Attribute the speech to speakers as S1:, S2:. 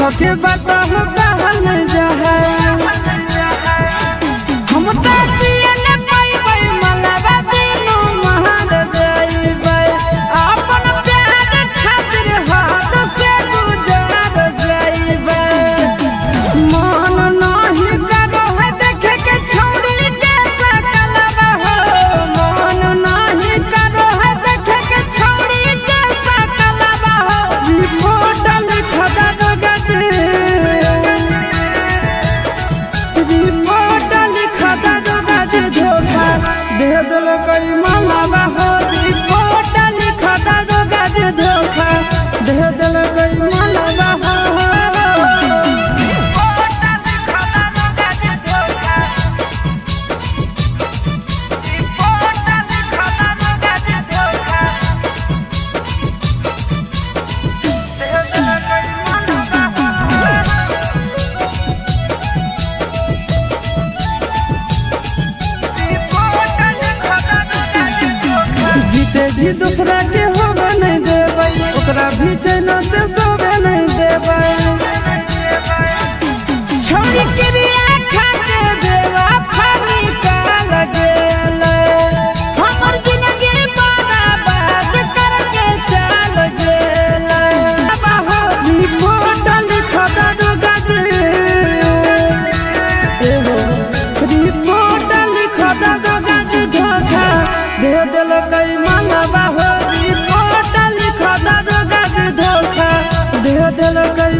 S1: धोखे बताओ कहल जहा हम पिए न पाइबै मलबा बिनु महार जाइबै अपन प्यार खातिर हाथ से गुजार जाइबै मन नहीं करो है देखे के छौड़ी के सकलबा हो मन नहीं करो है देखे के छौड़ी के सकलबा हो रिपोर्ट लिखा दो गजे रिपोर्ट लिखा दो गजे धोखा दे दिल कोई मलबा हो रिपोर्ट लिखा दो गजे धोखा दे दिल कोई मलबा हो जीते भी दूसरा के होवे नहीं देबै ओकरा भी चैन से सोवे नहीं देबै छोड़ी क्रिया खाते देवा फानी का लगेल हमर जिंदगी बर्बाद करके चल गेल बाहो रिपोर्ट लिखा दो गजे रिपोर्ट लिखा दो गजे धोखा दे दिल कई मलबा हो रिपोर्ट लिखा दो गजे धोखा दे दिल कई